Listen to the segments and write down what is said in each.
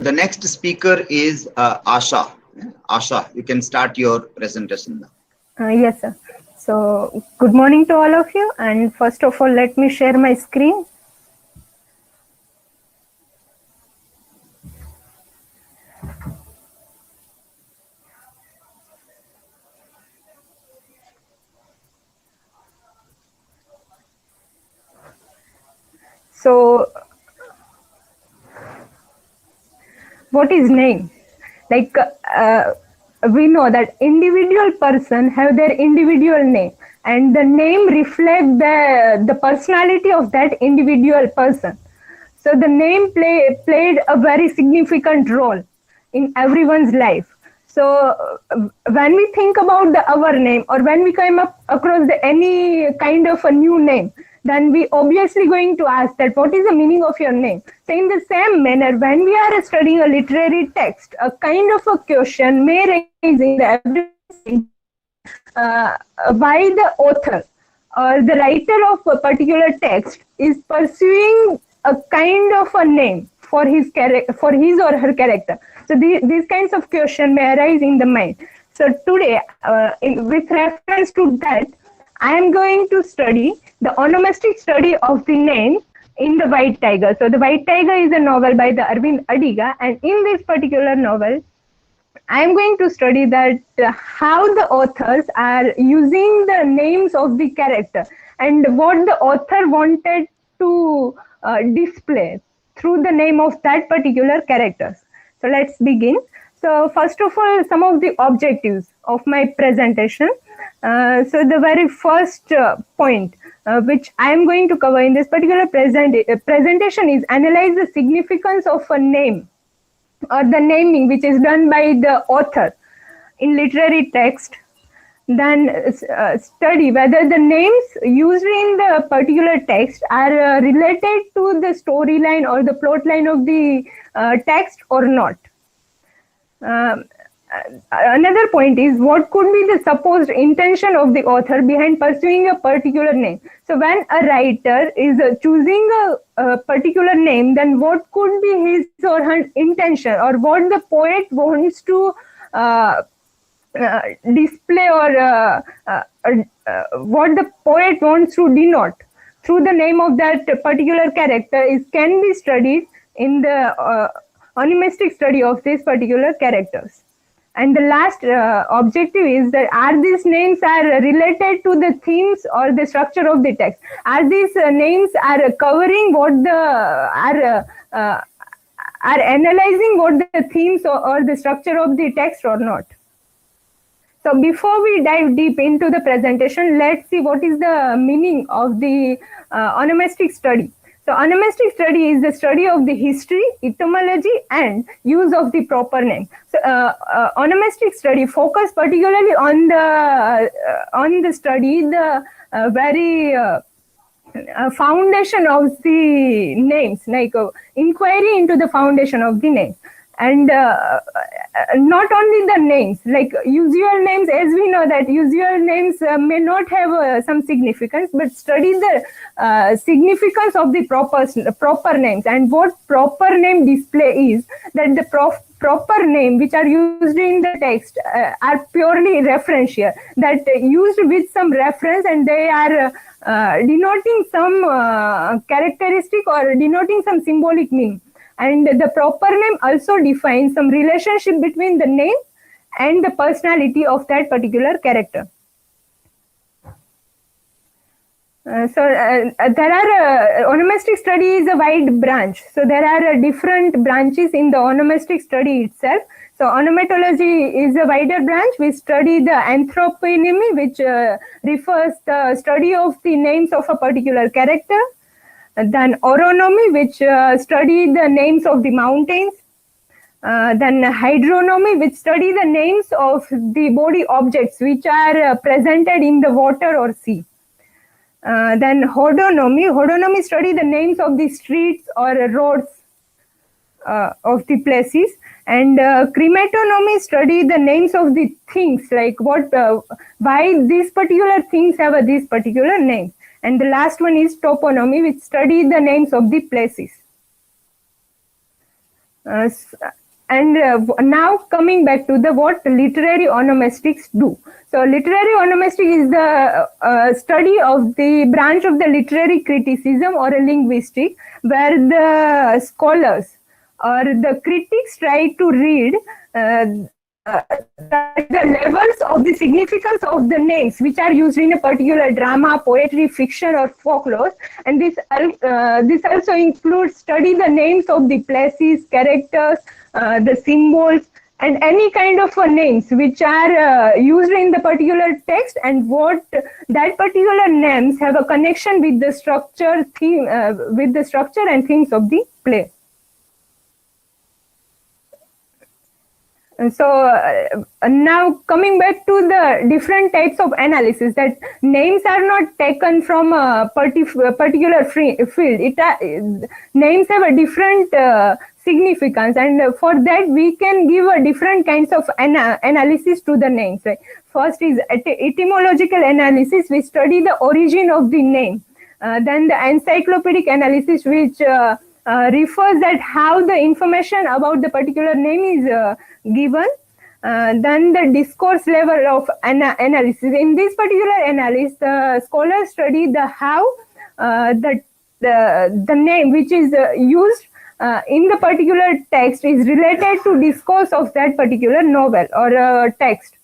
The next speaker is Asha. Asha, you can start your presentation now. Yes, sir. So, good morning to all of you. And first of all, let me share my screen. So, what is name? Like, we know that individual person have their individual name, and the name reflect the personality of that individual person. So the name played a very significant role in everyone's life. So when we think about our name, or when we come up across any kind of a new name, then we obviously going to ask that what is the meaning of your name. So in the same manner, when we are studying a literary text, a kind of a question may raise in the every why the author or the writer of a particular text is pursuing a kind of a name for his or her character. So these kinds of questions may arise in the mind. So today, with reference to that, I am going to study the onomastic study of the name in the White Tiger. So the White Tiger is a novel by the Arvind Adiga, and in this particular novel, I am going to study that how the authors are using the names of the character and what the author wanted to display through the name of that particular characters. So let's begin. So first of all, some of the objectives of my presentation. So the very first point which I am going to cover in this particular presentation is analyze the significance of a name or the naming which is done by the author in literary text. Then study whether the names used in the particular text are related to the storyline or the plot line of the text or not. Another point is what could be the supposed intention of the author behind pursuing a particular name. So when a writer is choosing a particular name, then what could be his or her intention, or what the poet wants to display, or what the poet wants to denote through the name of that particular character can be studied in the onomastic study of these particular characters. And the last objective is that are these names are related to the themes or the structure of the text? Are these names are covering what the are analyzing what the themes or the structure of the text or not? So before we dive deep into the presentation, let's see what is the meaning of the onomastic study. So onomastic study is the study of the history, etymology, and use of the proper name. So onomastic study focus particularly on the study, the very foundation of the names, like inquiry into the foundation of the names. And not only the names, like usual names, as we know that usual names may not have some significance, but study the significance of the proper names. And what proper name display is that the proper name which are used in the text are purely referential, that used with some reference, and they are denoting some characteristic or denoting some symbolic meaning. And the proper name also defines some relationship between the name and the personality of that particular character. There are onomastic study is a wide branch. So there are different branches in the onomastic study itself. So onomatology is a wider branch. We study the anthroponymy, which refers the study of the names of a particular character. Then oronomy, which study the names of the mountains. Then hydronomy, which study the names of the body objects which are presented in the water or sea. Then hodonomy study the names of the streets or roads of the places. And crematonomy study the names of the things, like why these particular things have this particular name. And the last one is toponymy, which study the names of the places. S- and now coming back to the what literary onomastics do. So literary onomastic is the study of the branch of the literary criticism or a linguistic, where the scholars or the critics try to read the levels of the significance of the names which are used in a particular drama, poetry, fiction, or folklore. And this also includes study the names of the places, characters, the symbols, and any kind of names which are used in the particular text, and what that particular names have a connection with the structure, theme, with the structure and themes of the play. So now coming back to the different types of analysis, that names are not taken from a particular field. Names have a different significance, and for that we can give a different kinds of analysis to the names. Right? First is etymological analysis. We study the origin of the name. Then the encyclopedic analysis, which refers that how the information about the particular name is given. Then the discourse level of analysis. In this particular analysis, the scholars study the how the name which is used in the particular text is related to discourse of that particular novel or text.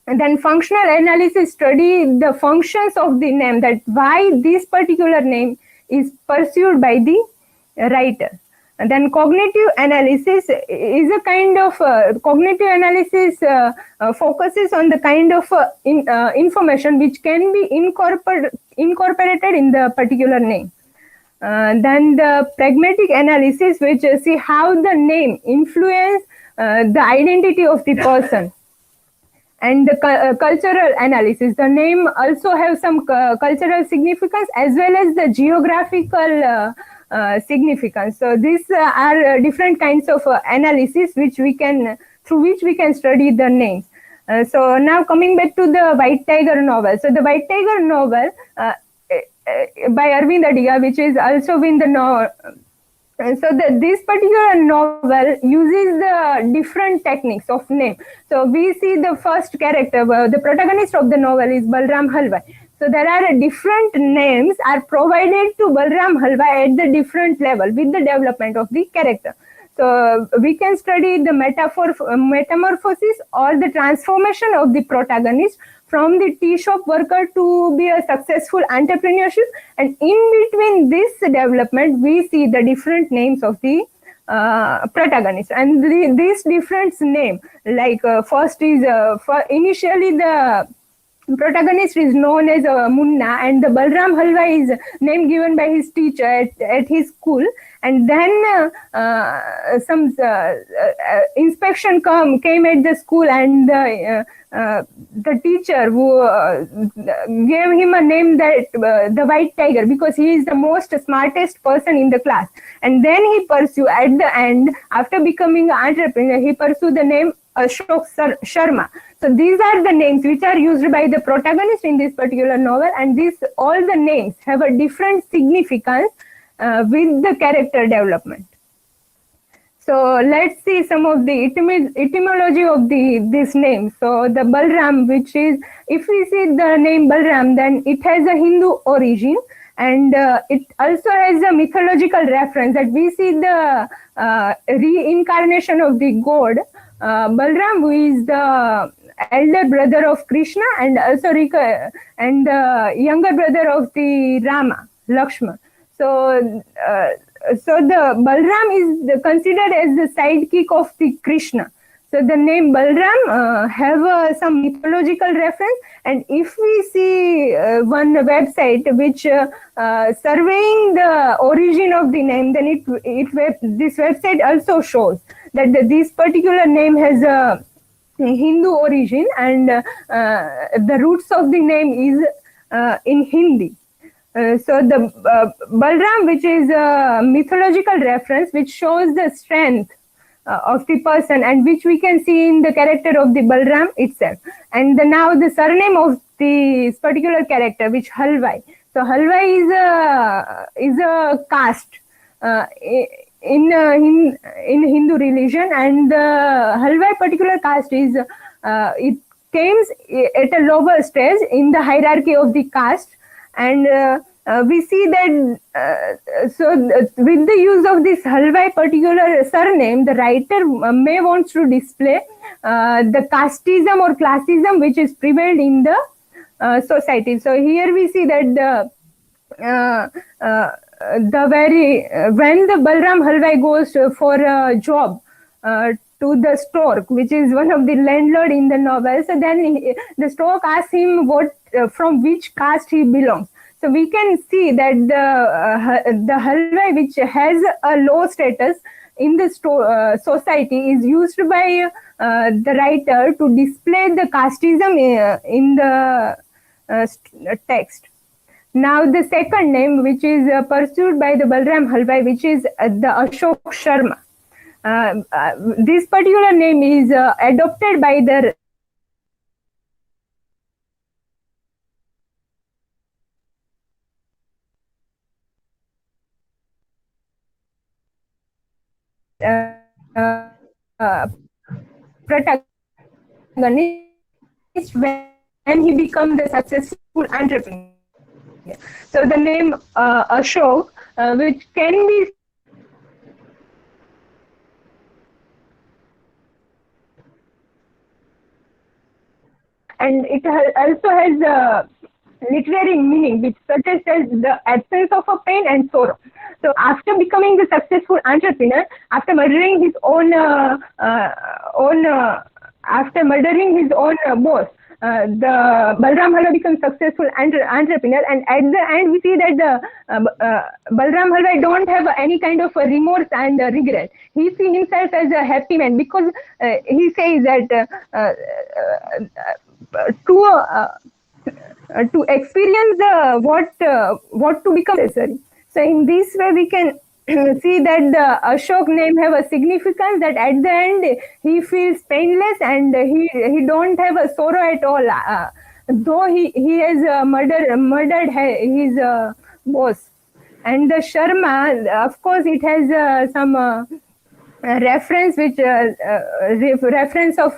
And then functional analysis study the functions of the name, that why this particular name is pursued by the writer. And then cognitive analysis is a kind of cognitive analysis focuses on the kind of information which can be incorporated in the particular name. Then the pragmatic analysis, which see how the name influence the identity of the person. And the cultural analysis, the name also have some cultural significance as well as the geographical significance. So these are different kinds of analysis which we can, through which we can study the names. So now coming back to the White Tiger novel. So the White Tiger novel by Arvind Adiga, which is also in the this particular novel uses the different techniques of name. So we see the first character, the protagonist of the novel is Balram Halwai. So there are different names are provided to Balram Halwai at the different level with the development of the character. So we can study the metamorphosis or the transformation of the protagonist from the tea shop worker to be a successful entrepreneurship. And in between this development, we see the different names of the protagonist. And these different name, like first is, initially the protagonist is known as Munna, and the Balram Halwai is name given by his teacher at his school. And then some inspection came at the school, and the teacher who gave him a name that the White Tiger, because he is the most smartest person in the class. And then he pursue at the end, after becoming an entrepreneur, he pursue the name Ashok Sharma. So these are the names which are used by the protagonist in this particular novel, and all the names have a different significance with the character development. So let's see some of the etymology of this name. So the Balram, which is, if we see the name Balram, then it has a Hindu origin, and it also has a mythological reference, that we see the reincarnation of the god Balram, who is the elder brother of Krishna and also and the younger brother of the Rama, Lakshman. So the Balram is considered as the sidekick of the Krishna. So the name Balram have some mythological reference. And if we see one website which surveying the origin of the name, then this website also shows that this particular name has a Hindu origin, and the roots of the name is in Hindi. So the Balram, which is a mythological reference which shows the strength of the person, and which we can see in the character of the Balram itself. And now the surname of this particular character, which Halwai. So Halwai is a caste in Hindu religion, and the Halwai particular caste is it comes at a lower stage in the hierarchy of the caste, and we see that with the use of this Halwai particular surname, the writer may wants to display the casteism or classism which is prevailed in the society. So here we see that when the Balram Halwai goes for a job to the stork, which is one of the landlord in the novel, so then the stork asks him from which caste he belongs. So we can see that the Halwai, which has a low status in the society, is used by the writer to display the casteism in the text. Now the second name, which is pursued by the Balram Halwai, which is the Ashok Sharma. This particular name is adopted by the protagonist when he becomes the successful entrepreneur. So the name Ashok, which can be and it also has a literary meaning which suggests the absence of a pain and sorrow. So after becoming the successful entrepreneur, after murdering his own boss, the Balram Halwai becomes successful entrepreneur, and at the end we see that the Balram Halwai don't have any kind of remorse and regret. He sees himself as a happy man because he says that to experience what to become necessary. So in this way we can see that the Ashok name have a significance that at the end he feels painless and he don't have a sorrow at all, though he has murdered his boss. And the Sharma, of course, it has some reference which reference of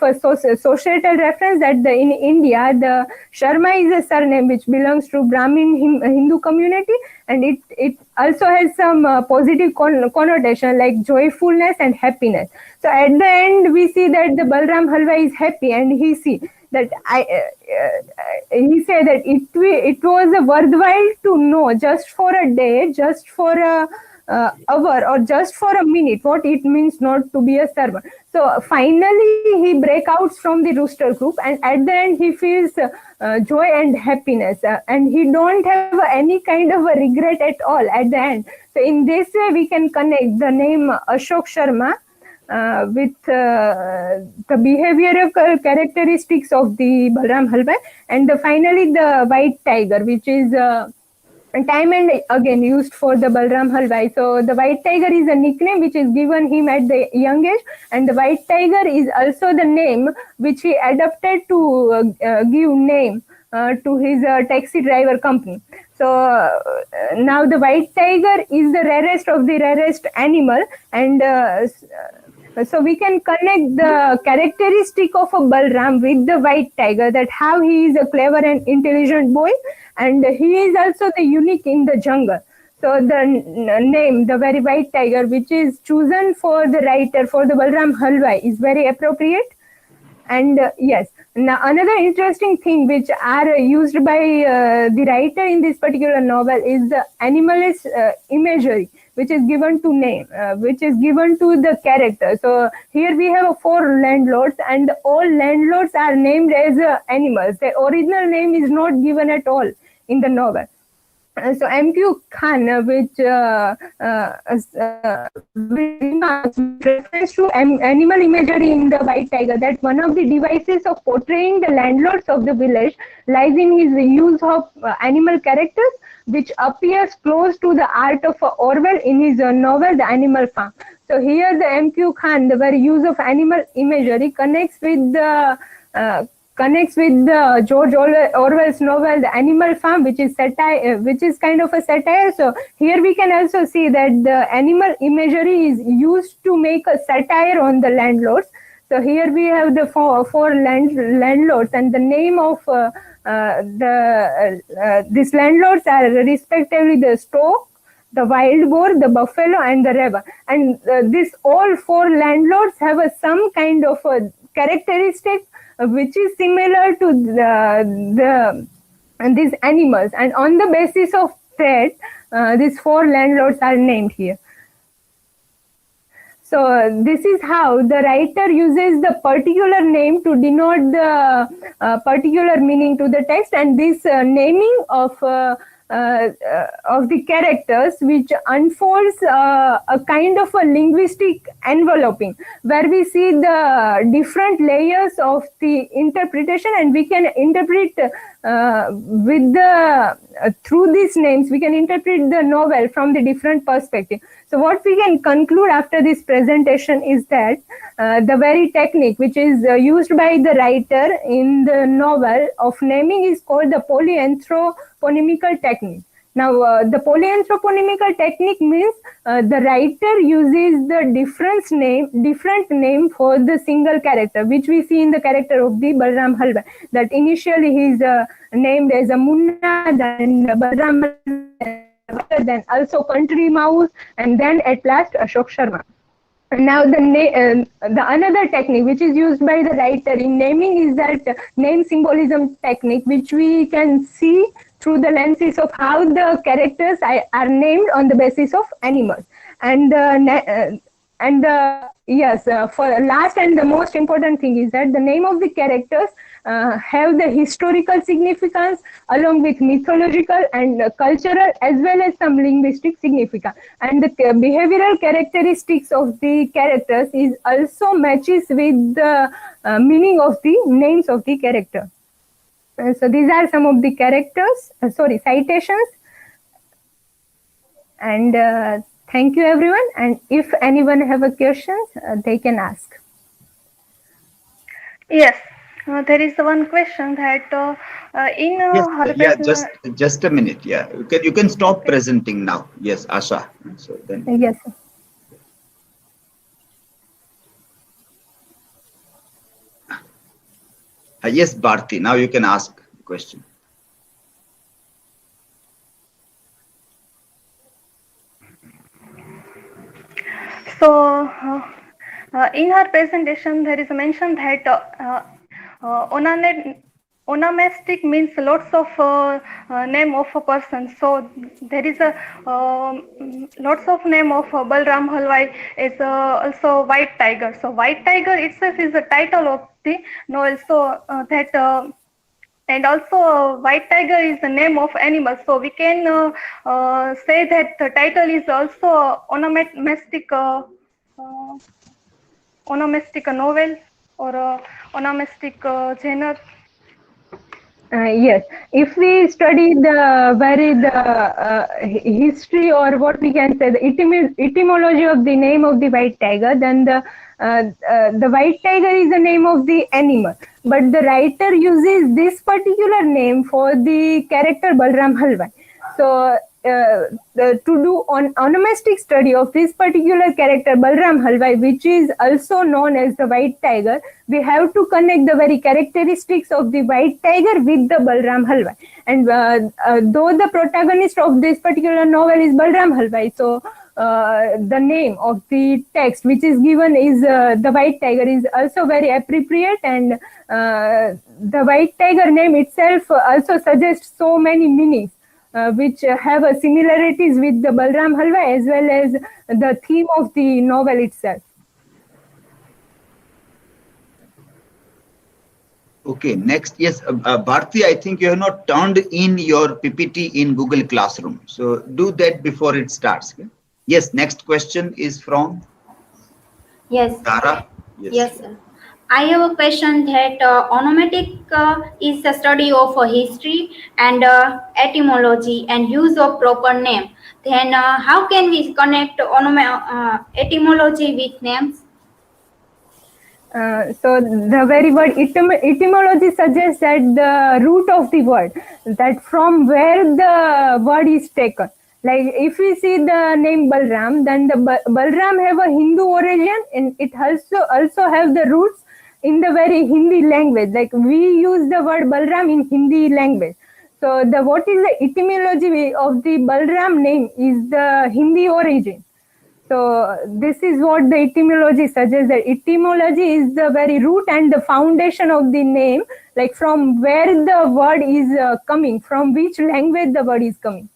societal reference that in India the Sharma is a surname which belongs to Brahmin Hindu community, and it also has some positive connotation like joyfulness and happiness. So at the end we see that the Balram Halwai is happy, and he see that he say that it was worthwhile to know just for a day, just for a hour, or just for a minute what it means not to be a servant. So finally he breaks out from the rooster group, and at the end he feels joy and happiness, and he don't have any kind of a regret at all at the end. So in this way we can connect the name Ashok Sharma with the behavioral characteristics of the Balram Halwai, and finally the white tiger, which is time and again used for the Balram Halwai. So the white tiger is a nickname which is given him at the young age, and the white tiger is also the name which he adopted to give name to his taxi driver company. So now the white tiger is the rarest of the rarest animal, and so we can connect the characteristic of a Balram with the white tiger, that how he is a clever and intelligent boy, and he is also the unique in the jungle. So the name, the very white tiger, which is chosen for the writer for the Balram Halwai, is very appropriate. And yes, now another interesting thing which are used by the writer in this particular novel is the animalist imagery, which is given to name, which is given to the character. So here we have 4 landlords, and all landlords are named as animals. Their original name is not given at all in the novel. So M.Q. Khan, which refers to animal imagery in the white tiger, that one of the devices of portraying the landlords of the village lies in his use of animal characters, which appears close to the art of Orwell in his novel The Animal Farm. So here the M.Q. Khan, the very use of animal imagery connects with the connects with the George Orwell's novel The Animal Farm, which is satire, which is kind of a satire. So here we can also see that the animal imagery is used to make a satire on the landlords. So here we have the four landlords, and the name of these landlords are respectively the stork, the wild boar, the buffalo, and the raven. And these all four landlords have some kind of a characteristic which is similar to these animals. And on the basis of that, these four landlords are named here. So this is how the writer uses the particular name to denote the particular meaning to the text, and this naming of the characters, which unfolds a kind of a linguistic enveloping, where we see the different layers of the interpretation, and we can interpret through these names, we can interpret the novel from the different perspective. So what we can conclude after this presentation is that the very technique which is used by the writer in the novel of naming is called the polyanthroponymical technique. Now, the polyanthroponymical technique means the writer uses the different name for the single character, which we see in the character of the Balram Halwai. That initially he is named as a Munna, then Balram Halwai, then also Country Mouse, and then at last Ashok Sharma. Now the another technique which is used by the writer in naming is that name symbolism technique, which we can see through the lenses of how the characters are named on the basis of animals. And for last and the most important thing is that the name of the characters have the historical significance along with mythological and cultural as well as some linguistic significance. And the behavioral characteristics of the characters is also matches with the meaning of the names of the character. So these are some of the citations. And thank you everyone. And if anyone have a question, they can ask. Yes. There is one question that just a minute. Yeah, you can stop presenting now. Yes, Asha. So then. Yes. Yes, Bharti. Now you can ask the question. So in her presentation, there is a mention that onomastic means lots of name of a person. So there is a lots of name of Balram Halwai is also White Tiger. So White Tiger itself is the title of the novel. So and also White Tiger is the name of animal. So we can say that the title is also onomastic novel or onomastic genre. Yes, if we study the history, or what we can say, the etymology of the name of the white tiger, then the white tiger is the name of the animal, but the writer uses this particular name for the character Balram Halwai. So to do onomastic study of this particular character Balram Halwai, which is also known as the white tiger, we have to connect the very characteristics of the white tiger with the Balram Halwai. And though the protagonist of this particular novel is Balram Halwai, so the name of the text which is given is the white tiger is also very appropriate, and the white tiger name itself also suggests so many meanings which have similarities with the Balram Halwai as well as the theme of the novel itself. Okay, next, yes, Bharti, I think you have not turned in your PPT in Google Classroom. So do that before it starts. Okay? Yes, next question is from Tara. Yes, sir. I have a question that onomatic is the study of history and etymology and use of proper name. Then how can we connect etymology with names? So the very word etymology suggests that the root of the word, that from where the word is taken. Like if we see the name Balram, then the Balram have a Hindu origin, and it also have the roots in the very Hindi language. Like we use the word Balram in Hindi language. So the what is the etymology of the Balram name is the Hindi origin. So this is what the etymology suggests, that etymology is the very root and the foundation of the name, like from where the word is coming, from which language the word is coming.